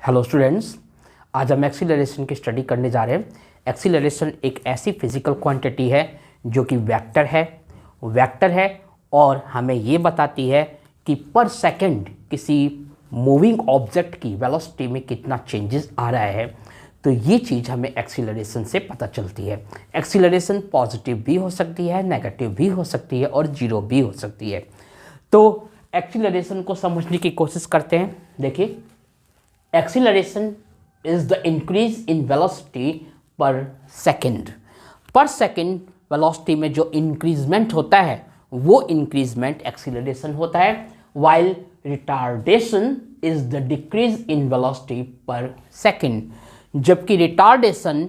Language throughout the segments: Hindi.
हेलो स्टूडेंट्स, आज हम एक्सीलरेशन की स्टडी करने जा रहे हैं। एक्सीलरेशन एक ऐसी फिजिकल क्वांटिटी है जो कि वेक्टर है और हमें ये बताती है कि पर सेकंड किसी मूविंग ऑब्जेक्ट की वेलोसिटी में कितना चेंजेस आ रहा है। तो ये चीज़ हमें एक्सीलरेशन से पता चलती है। एक्सीलरेशन पॉजिटिव भी हो सकती है, नेगेटिव भी हो सकती है और जीरो भी हो सकती है। तो एक्सीलरेशन को समझने की कोशिश करते हैं। देखिए, acceleration is the increase in velocity पर सेकंड। पर सेकंड वेलोसिटी में जो इंक्रीजमेंट होता है वो इंक्रीजमेंट एक्सीलरेशन होता है, while retardation is the decrease in velocity पर सेकंड। जबकि रिटार्डेशन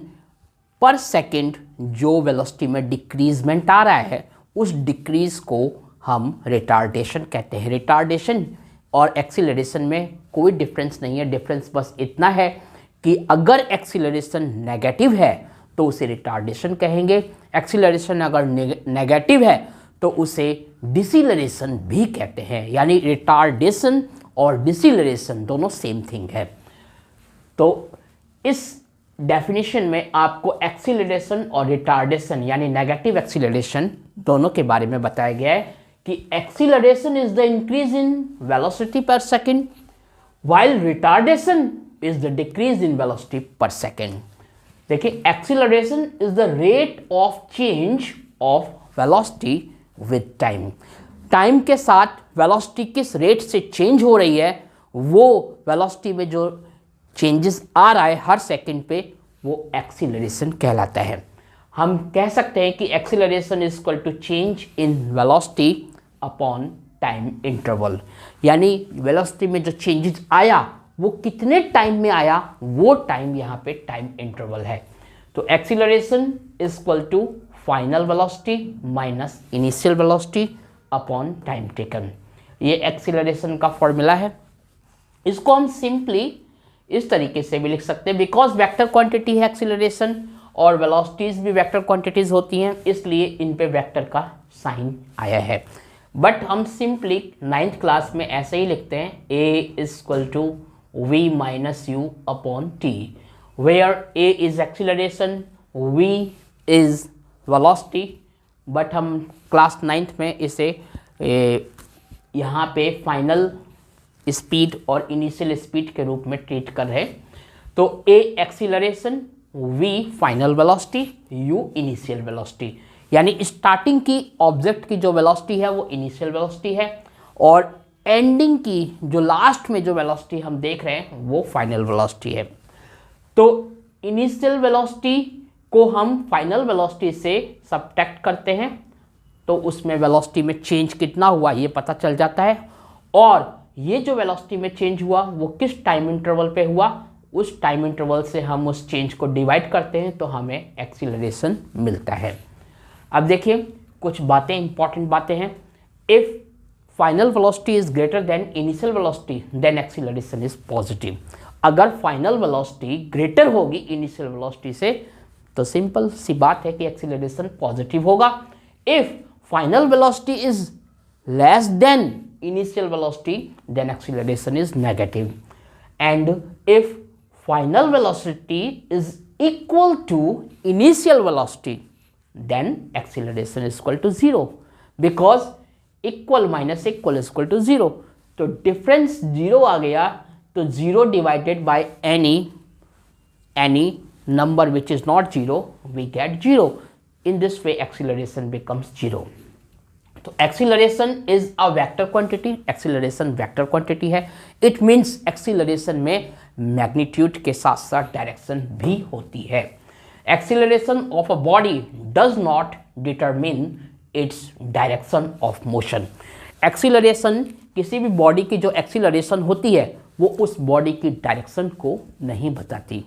पर सेकंड जो वेलोसिटी में डिक्रीजमेंट आ रहा है उस डिक्रीज को हम रिटार्डेशन कहते हैं। रिटार्डेशन और एक्सीलरेशन में कोई डिफरेंस नहीं है। डिफरेंस बस इतना है कि अगर एक्सीलरेशन नेगेटिव है तो उसे रिटार्डेशन कहेंगे, एक्सीलरेशन अगर नेगेटिव है तो उसे डिसीलरेशन भी कहते हैं। यानी रिटार्डेशन और डिसीलरेशन दोनों सेम थिंग है। तो इस डेफिनेशन में आपको एक्सीलरेशन और रिटार्डेशन यानी नेगेटिव एक्सीलरेशन दोनों के बारे में बताया गया है कि acceleration is the increase in velocity पर second while retardation is the decrease in velocity per second। देखिए, acceleration is the rate of change of velocity with time। Time के साथ वेलोसिटी किस रेट से चेंज हो रही है, वो वेलोसिटी में जो चेंजेस आ रहा है हर सेकंड पे, वो एक्सीलरेशन कहलाता है। हम कह सकते हैं कि acceleration is equal to change in velocity upon time interval. यानी वेलोसिटी में जो चेंजेस आया वो कितने टाइम में आया, वो टाइम यहाँ पे टाइम इंटरवल है। तो acceleration is equal to final velocity minus initial velocity upon time taken. ये एक्सीलरेशन का फॉर्मूला है। इसको हम सिंपली इस तरीके से भी लिख सकते हैं, बिकॉज वेक्टर क्वांटिटी है एक्सीलरेशन और वेलोसिटीज भी वेक्टर क्वांटिटीज होती हैं, इसलिए इन पे वेक्टर का साइन आया है। बट हम सिंपली 9th क्लास में ऐसे ही लिखते हैं, a is equal to v minus u upon t, where a is acceleration, v is velocity. But हम क्लास 9th में इसे यहाँ पे फाइनल स्पीड और इनिशियल स्पीड के रूप में ट्रीट कर रहे हैं। तो a acceleration, v final velocity, u initial velocity. यानी स्टार्टिंग की ऑब्जेक्ट की जो वेलोसिटी है वो इनिशियल वेलोसिटी है और एंडिंग की जो लास्ट में जो वेलोसिटी हम देख रहे हैं वो फाइनल वेलोसिटी है। तो इनिशियल वेलोसिटी को हम फाइनल वेलोसिटी से सब्ट्रैक्ट करते हैं तो उसमें वेलोसिटी में चेंज कितना हुआ ये पता चल जाता है, और ये जो वेलोसिटी में चेंज हुआ वो किस टाइम इंटरवल पे हुआ, उस टाइम इंटरवल से हम उस चेंज को डिवाइड करते हैं तो हमें एक्सीलरेशन मिलता है। अब देखिए, कुछ बातें, इंपॉर्टेंट बातें हैं। If final velocity is greater than initial velocity then acceleration is positive. अगर फाइनल वेलोसिटी ग्रेटर होगी इनिशियल वेलोसिटी से तो सिंपल सी बात है कि एक्सीलरेशन पॉजिटिव होगा। If final velocity is less than initial velocity then acceleration is negative, and if final velocity is equal to initial velocity then acceleration is equal to 0, because equal minus equal is equal to 0। तो डिफरेंस 0 आ गया तो 0 divided by any number which is not 0 we get 0। in this way acceleration becomes 0। तो acceleration is a vector quantity, acceleration vector quantity है। it means acceleration में मैग्नीट्यूड के साथ साथ डायरेक्शन भी होती है। Acceleration of a body does not determine its direction of motion। Acceleration किसी भी बॉडी की जो एक्सीलरेशन होती है वो उस बॉडी की डायरेक्शन को नहीं बताती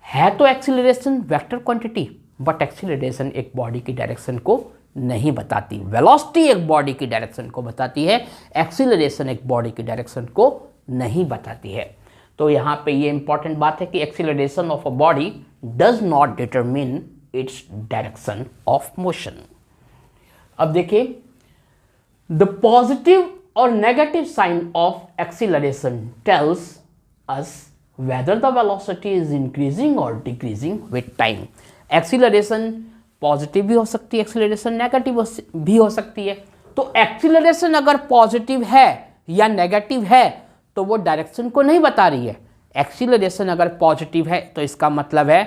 है। तो acceleration vector quantity, but acceleration एक बॉडी की डायरेक्शन को नहीं बताती। वेलोसिटी एक बॉडी की डायरेक्शन को बताती है, एक्सीलरेशन एक बॉडी की डायरेक्शन को नहीं बताती है। तो यहाँ पे ये इंपॉर्टेंट बात है कि acceleration of a body does not determine its direction of motion. अब देखिए, the positive or negative sign of acceleration tells us whether the velocity is increasing और decreasing with time. Acceleration positive भी हो सकती है, एक्सीलरेशन नेगेटिव भी हो सकती है। तो एक्सीलरेशन अगर पॉजिटिव है या नेगेटिव है तो वो डायरेक्शन को नहीं बता रही है। एक्सीलरेशन अगर पॉजिटिव है तो इसका मतलब है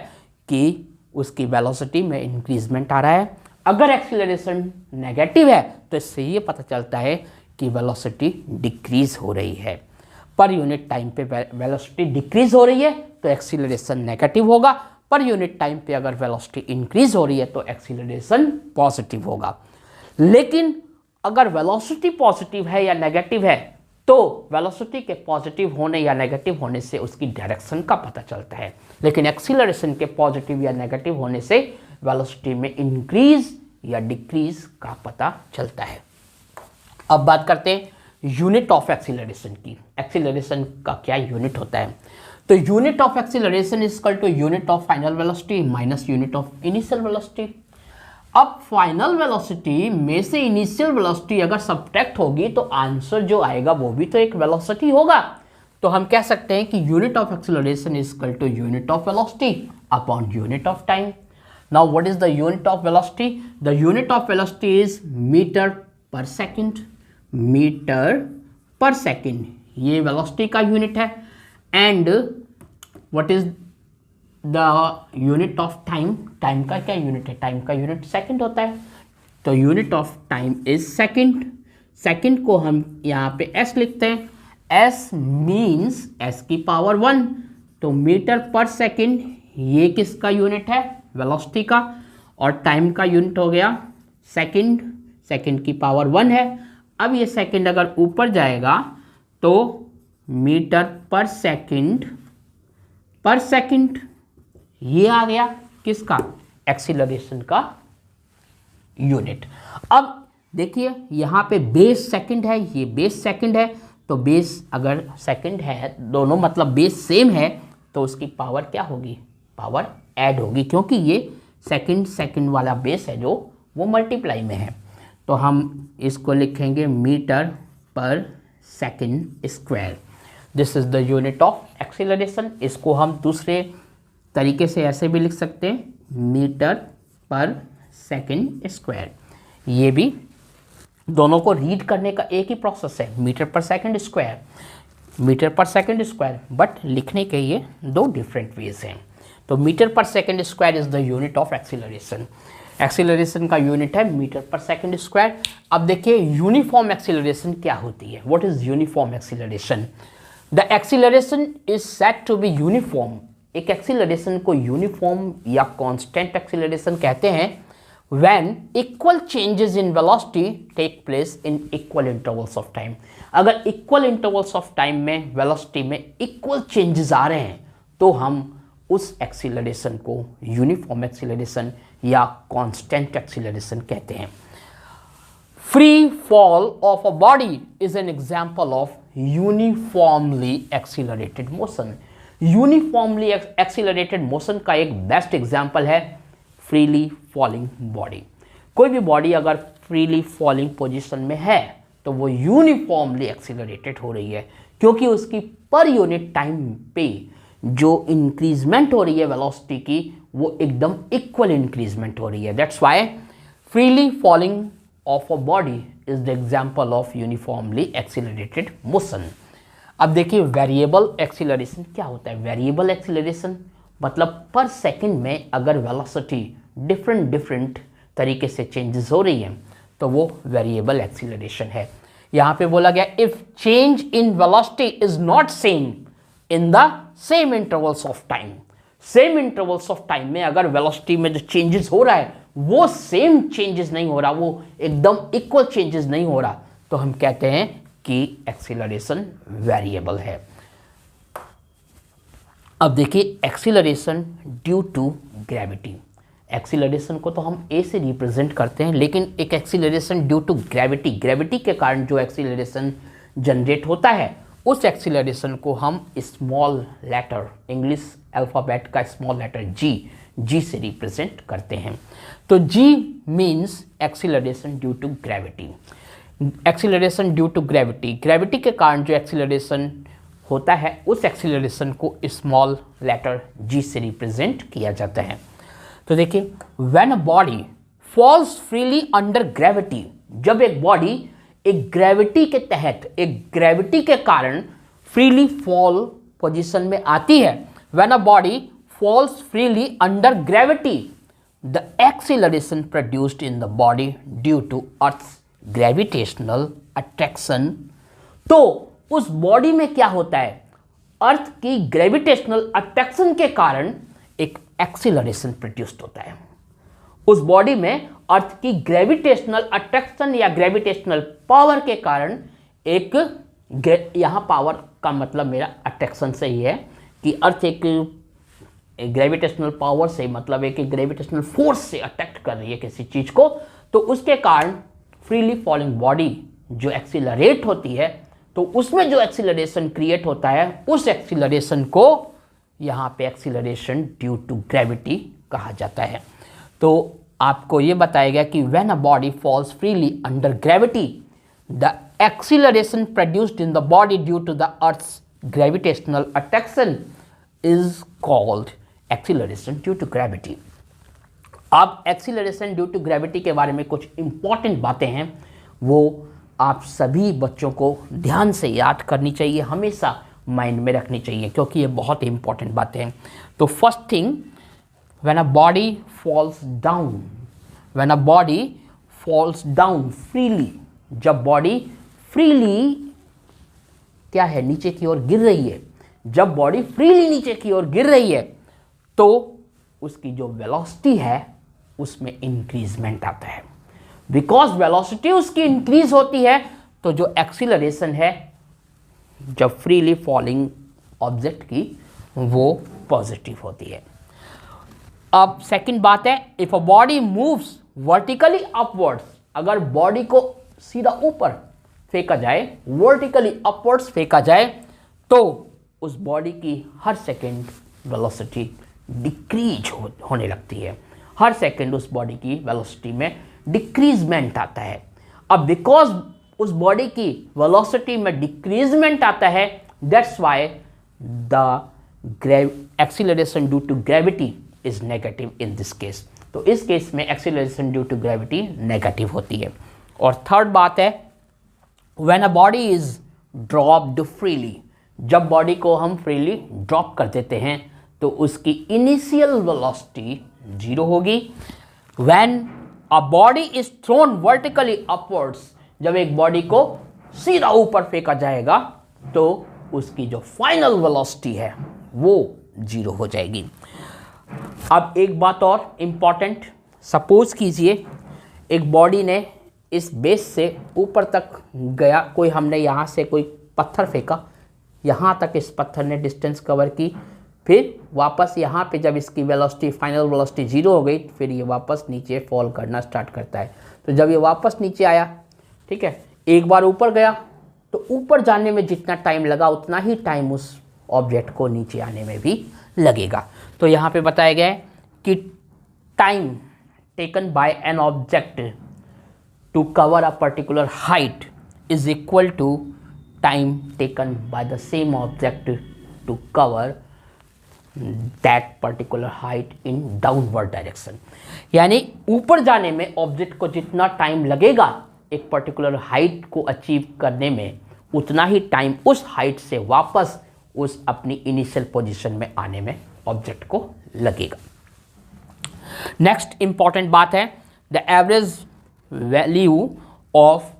कि उसकी वेलोसिटी में इंक्रीजमेंट आ रहा है। अगर एक्सीलरेशन नेगेटिव है तो इससे ये पता चलता है कि वेलोसिटी डिक्रीज हो रही है। पर यूनिट टाइम पे वेलोसिटी डिक्रीज हो रही है तो एक्सीलरेशन नेगेटिव होगा, पर यूनिट टाइम पे अगर वेलोसिटी इंक्रीज हो रही है तो एक्सीलरेशन पॉजिटिव होगा। लेकिन अगर वेलोसिटी पॉजिटिव है या नेगेटिव है तो वेलोसिटी के पॉजिटिव होने या नेगेटिव होने से उसकी डायरेक्शन का पता चलता है, लेकिन एक्सीलरेशन के पॉजिटिव या नेगेटिव होने से वेलोसिटी में इंक्रीज या डिक्रीज का पता चलता है। अब बात करते हैं यूनिट ऑफ एक्सीलरेशन की। एक्सीलरेशन का क्या यूनिट होता है? तो unit of acceleration is equal to unit of final velocity minus unit of initial velocity. अब फाइनल वेलोसिटी में से इनिशियल वेलोसिटी अगर सब्ट्रैक्ट होगी तो आंसर जो आएगा वो भी तो एक वेलोसिटी होगा। तो हम कह सकते हैं कि unit of acceleration is equal to unit of velocity upon unit of time. Now what is the unit of velocity? The unit of velocity is metre per second. Metre per second ये वेलोसिटी का यूनिट है। And what is the unit of time? Time का क्या यूनिट है? टाइम का यूनिट सेकंड होता है। तो unit of time is second. Second को हम यहाँ पे एस लिखते हैं। एस मीन्स एस की पावर 1। तो मीटर पर सेकंड ये किसका यूनिट है? वेलोसिटी का। और टाइम का यूनिट हो गया सेकंड। सेकंड की पावर 1 है। अब ये सेकंड अगर ऊपर जाएगा तो मीटर पर सेकंड ये आ गया किसका? एक्सीलरेशन का यूनिट। अब देखिए यहाँ पे बेस सेकंड है, ये बेस सेकंड है। तो बेस अगर सेकंड है, दोनों मतलब बेस सेम है, तो उसकी पावर क्या होगी? पावर ऐड होगी, क्योंकि ये सेकंड वाला बेस है जो वो मल्टीप्लाई में है। तो हम इसको लिखेंगे metre per second square. This is the unit of acceleration. इसको हम दूसरे तरीके से ऐसे भी लिख सकते हैं, मीटर पर सेकंड स्क्वायर। ये भी दोनों को रीड करने का एक ही प्रोसेस है, metre per second square, but लिखने के ये दो डिफरेंट वेज हैं। तो metre per second square is the unit of acceleration. Acceleration का यूनिट है मीटर पर सेकंड स्क्वायर। अब देखिए यूनिफॉर्म एक्सीलरेशन क्या होती है? What is uniform acceleration? The acceleration is said to be uniform. एक एक्सीलरेशन को यूनिफॉर्म या कांस्टेंट एक्सीलरेशन कहते हैं when equal changes in velocity take place in equal intervals of time। अगर equal intervals of time में velocity में equal changes आ रहे हैं तो हम उस एक्सीलरेशन को यूनिफॉर्म एक्सीलरेशन या कांस्टेंट एक्सीलरेशन कहते हैं। Free fall of a body is an example of uniformly accelerated motion. Uniformly accelerated motion का एक बेस्ट एग्जांपल है फ्रीली फॉलिंग बॉडी। कोई भी बॉडी अगर फ्रीली फॉलिंग पोजीशन में है तो वो यूनिफॉर्मली एक्सीलरेटेड हो रही है, क्योंकि उसकी पर यूनिट टाइम पे जो इंक्रीजमेंट हो रही है वेलोसिटी की वो एकदम इक्वल इंक्रीजमेंट हो रही है। That's why freely falling of a body is the example of uniformly accelerated motion. अब देखिए वेरिएबल एक्सीलरेशन क्या होता है? वेरिएबल एक्सीलरेशन मतलब पर सेकंड में अगर वेलोसिटी डिफरेंट तरीके से चेंजेस हो रही है तो वो वेरिएबल एक्सीलरेशन है। यहाँ पे बोला गया if change in velocity is not same in the same intervals of time. Same intervals of time में अगर वेलोसिटी में जो चेंजेस हो रहा है वो सेम चेंजेस नहीं हो रहा, वो एकदम इक्वल चेंजेस नहीं हो रहा, तो हम कहते हैं कि एक्सीलरेशन वेरिएबल है। अब देखिए acceleration due to gravity. Acceleration को तो हम ए से रिप्रेजेंट करते हैं, लेकिन एक acceleration due to gravity, gravity के कारण जो एक्सीलरेशन जनरेट होता है उस एक्सीलरेशन को हम स्मॉल लेटर, इंग्लिश अल्फ़ाबेट का स्मॉल लेटर जी से रिप्रेजेंट करते हैं। तो g means acceleration due to gravity. Acceleration due to gravity, gravity के कारण जो एक्सीलरेशन होता है उस एक्सीलरेशन को स्मॉल लेटर g से रिप्रेजेंट किया जाता है। तो देखिए, when a body falls freely under gravity, जब एक बॉडी एक ग्रेविटी के तहत, एक ग्रेविटी के कारण फ्रीली फॉल पोजीशन में आती है, when a body falls freely under gravity the acceleration produced in the body due to earth's gravitational attraction, तो उस बॉडी में क्या होता है, अर्थ की ग्रेविटेशनल अट्रैक्शन के कारण एक एक्सीलरेशन प्रोड्यूस्ड होता है। उस बॉडी में अर्थ की ग्रेविटेशनल अट्रैक्शन या ग्रेविटेशनल पावर के कारण एक, यहां पावर का मतलब मेरा अट्रैक्शन से ही है कि अर्थ एक ग्रेविटेशनल पावर से मतलब है कि ग्रेविटेशनल फोर्स से अट्रैक्ट कर रही है किसी चीज को, तो उसके कारण फ्रीली फॉलिंग बॉडी जो एक्सीलरेट होती है, तो उसमें जो एक्सीलरेशन क्रिएट होता है, उस एक्सीलरेशन को यहां पे एक्सीलरेशन ड्यू टू ग्रेविटी कहा जाता है। तो आपको ये बताया गया कि when a body falls freely under gravity the acceleration produced in the body due to the earth's gravitational attraction is called acceleration due to gravity. अब एक्सीलरेशन ड्यू टू ग्रेविटी के बारे में कुछ इंपॉर्टेंट बातें हैं, वो आप सभी बच्चों को ध्यान से याद करनी चाहिए, हमेशा माइंड में रखनी चाहिए, क्योंकि ये बहुत इंपॉर्टेंट बातें हैं। तो first thing, when a body falls down, when a body falls down freely, जब बॉडी फ्रीली क्या है, नीचे की ओर गिर रही है, जब बॉडी फ्रीली नीचे की ओर गिर रही है, तो उसकी जो वेलोसिटी है उसमें इंक्रीजमेंट आता है। बिकॉज वेलोसिटी उसकी इंक्रीज होती है, तो जो एक्सीलरेशन है जब फ्रीली फॉलिंग ऑब्जेक्ट की, वो पॉजिटिव होती है। अब सेकंड बात है, if a body moves vertically upwards, अगर बॉडी को सीधा ऊपर फेंका जाए, वर्टिकली अपवर्ड्स फेंका जाए, तो उस बॉडी की हर सेकंड वेलोसिटी डिक्रीज होने लगती है, हर सेकंड उस बॉडी की वेलोसिटी में डिक्रीजमेंट आता है। अब बिकॉज उस बॉडी की वेलोसिटी में डिक्रीजमेंट आता है, that's why the acceleration due to gravity is negative in this case. तो इस केस में acceleration due to gravity negative होती है। और थर्ड बात है, when a body is dropped freely, जब बॉडी को हम फ्रीली ड्रॉप कर देते हैं तो उसकी इनिशियल वेलोसिटी 0 होगी। When a body is thrown vertically upwards, जब एक बॉडी को सीधा ऊपर फेंका जाएगा तो उसकी जो फाइनल वेलोसिटी है वो 0 हो जाएगी। अब एक बात और इंपॉर्टेंट, सपोज कीजिए एक बॉडी ने इस बेस से ऊपर तक गया, कोई हमने यहाँ से कोई पत्थर फेंका, यहाँ तक इस पत्थर ने डिस्टेंस कवर की, फिर वापस यहाँ पे जब इसकी वेलोसिटी फाइनल वेलोसिटी 0 हो गई, फिर ये वापस नीचे फॉल करना स्टार्ट करता है। तो जब ये वापस नीचे आया, ठीक है, एक बार ऊपर गया, तो ऊपर जाने में जितना टाइम लगा उतना ही टाइम उस ऑब्जेक्ट को नीचे आने में भी लगेगा। तो यहाँ पे बताया गया है कि time taken by an object to cover a particular height is equal to time taken by the same object to cover that particular height in downward direction. यानी ऊपर जाने में ऑब्जेक्ट को जितना टाइम लगेगा एक पर्टिकुलर हाइट को अचीव करने में, उतना ही टाइम उस हाइट से वापस उस अपनी इनिशियल पोजीशन में आने में ऑब्जेक्ट को लगेगा। नेक्स्ट इंपॉर्टेंट बात है, the average value of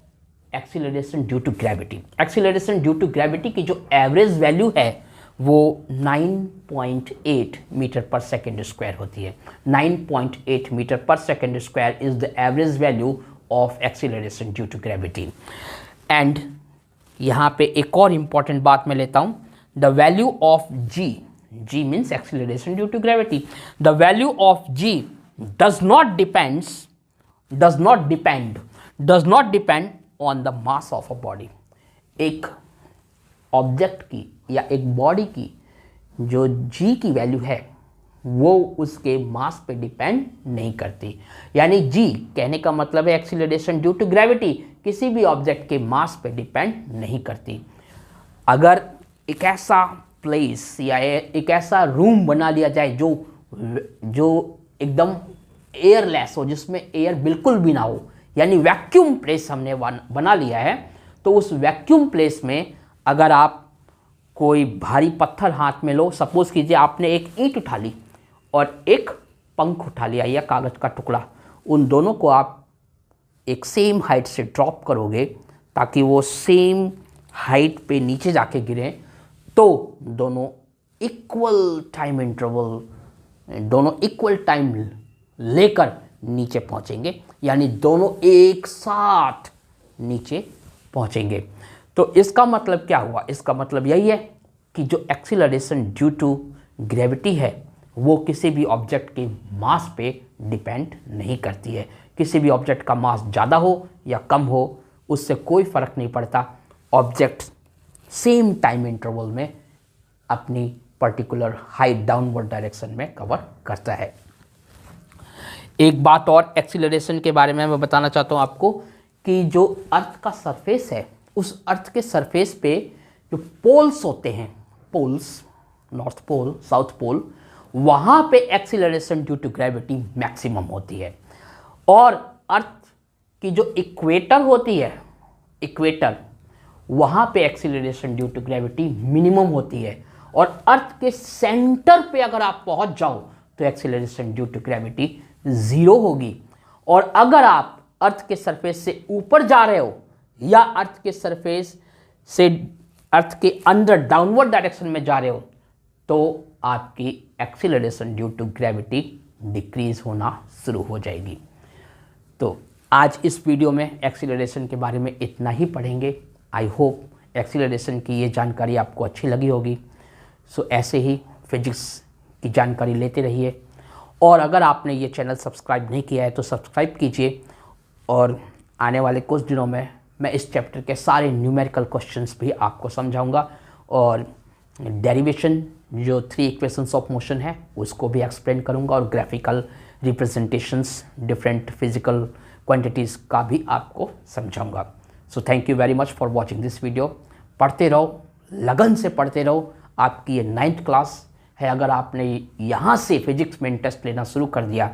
acceleration due to gravity. Acceleration due to gravity की जो एवरेज वैल्यू है वो 9.8 मीटर पर सेकेंड स्क्वायर होती है। 9.8 metre per second square is the average value of acceleration due to gravity. And यहाँ पे एक और इम्पॉर्टेंट बात मैं लेता हूँ, the value of g, g means acceleration due to gravity, the value of g does not depend on the mass of a body. एक ऑब्जेक्ट की या एक बॉडी की जो जी की वैल्यू है वो उसके मास पे डिपेंड नहीं करती। यानी जी कहने का मतलब है एक्सीलरेशन ड्यू टू ग्रेविटी किसी भी ऑब्जेक्ट के मास पे डिपेंड नहीं करती। अगर एक ऐसा प्लेस या एक ऐसा रूम बना लिया जाए जो एकदम एयरलेस हो, जिसमें एयर बिल्कुल भी ना हो, यानी वैक्यूम प्लेस हमने बना लिया है। तो उस वैक्यूम प्लेस में अगर आप कोई भारी पत्थर हाथ में लो, सपोज कीजिए आपने एक ईंट उठा ली और एक पंख उठा लिया या कागज़ का टुकड़ा, उन दोनों को आप एक सेम हाइट से ड्रॉप करोगे ताकि वो सेम हाइट पे नीचे जाके गिरें, तो दोनों इक्वल टाइम इंटरवल, दोनों इक्वल टाइम लेकर नीचे पहुंचेंगे, यानी दोनों एक साथ नीचे पहुंचेंगे। तो इसका मतलब क्या हुआ? इसका मतलब यही है कि जो एक्सीलरेशन ड्यू टू ग्रेविटी है वो किसी भी ऑब्जेक्ट के मास पे डिपेंड नहीं करती है। किसी भी ऑब्जेक्ट का मास ज़्यादा हो या कम हो, उससे कोई फ़र्क नहीं पड़ता। ऑब्जेक्ट सेम टाइम इंटरवल में अपनी पर्टिकुलर हाइट डाउनवर्ड डायरेक्शन में कवर करता है। एक बात और एक्सीलरेशन के बारे में मैं बताना चाहता हूँ आपको कि जो अर्थ का सरफेस है, उस अर्थ के सरफेस पे जो पोल्स होते हैं, poles, north pole, south pole, वहाँ पे acceleration due to gravity maximum होती है। और अर्थ की जो इक्वेटर होती है, इक्वेटर, वहाँ पे acceleration due to gravity minimum होती है। और अर्थ के सेंटर पे अगर आप पहुँच जाओ तो एक्सीलरेशन ड्यू टू ग्रेविटी 0 होगी। और अगर आप अर्थ के सरफेस से ऊपर जा रहे हो या अर्थ के सरफेस से अर्थ के अंदर डाउनवर्ड डायरेक्शन में जा रहे हो, तो आपकी acceleration due to gravity decrease होना शुरू हो जाएगी। तो आज इस वीडियो में एक्सीलरेशन के बारे में इतना ही पढ़ेंगे। आई होप एक्सीलरेशन की ये जानकारी आपको अच्छी लगी होगी। सो ऐसे ही फिजिक्स की जानकारी लेते रहिए। और अगर आपने ये चैनल सब्सक्राइब नहीं किया है तो सब्सक्राइब कीजिए। और आने वाले कुछ दिनों में मैं इस चैप्टर के सारे न्यूमेरिकल क्वेश्चंस भी आपको समझाऊंगा और डेरिवेशन, जो 3 इक्वेशंस ऑफ मोशन है, उसको भी एक्सप्लेन करूंगा और graphical representations different physical quantities का भी आपको समझाऊंगा। So thank you very much for watching this video. पढ़ते रहो, लगन से पढ़ते रहो। आपकी ये 9th क्लास है। अगर आपने यहाँ से फिजिक्स में इंटरेस्ट लेना शुरू कर दिया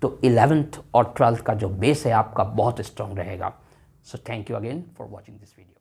तो 11th और 12th का जो बेस है आपका बहुत स्ट्रांग रहेगा। So thank you again for watching this video.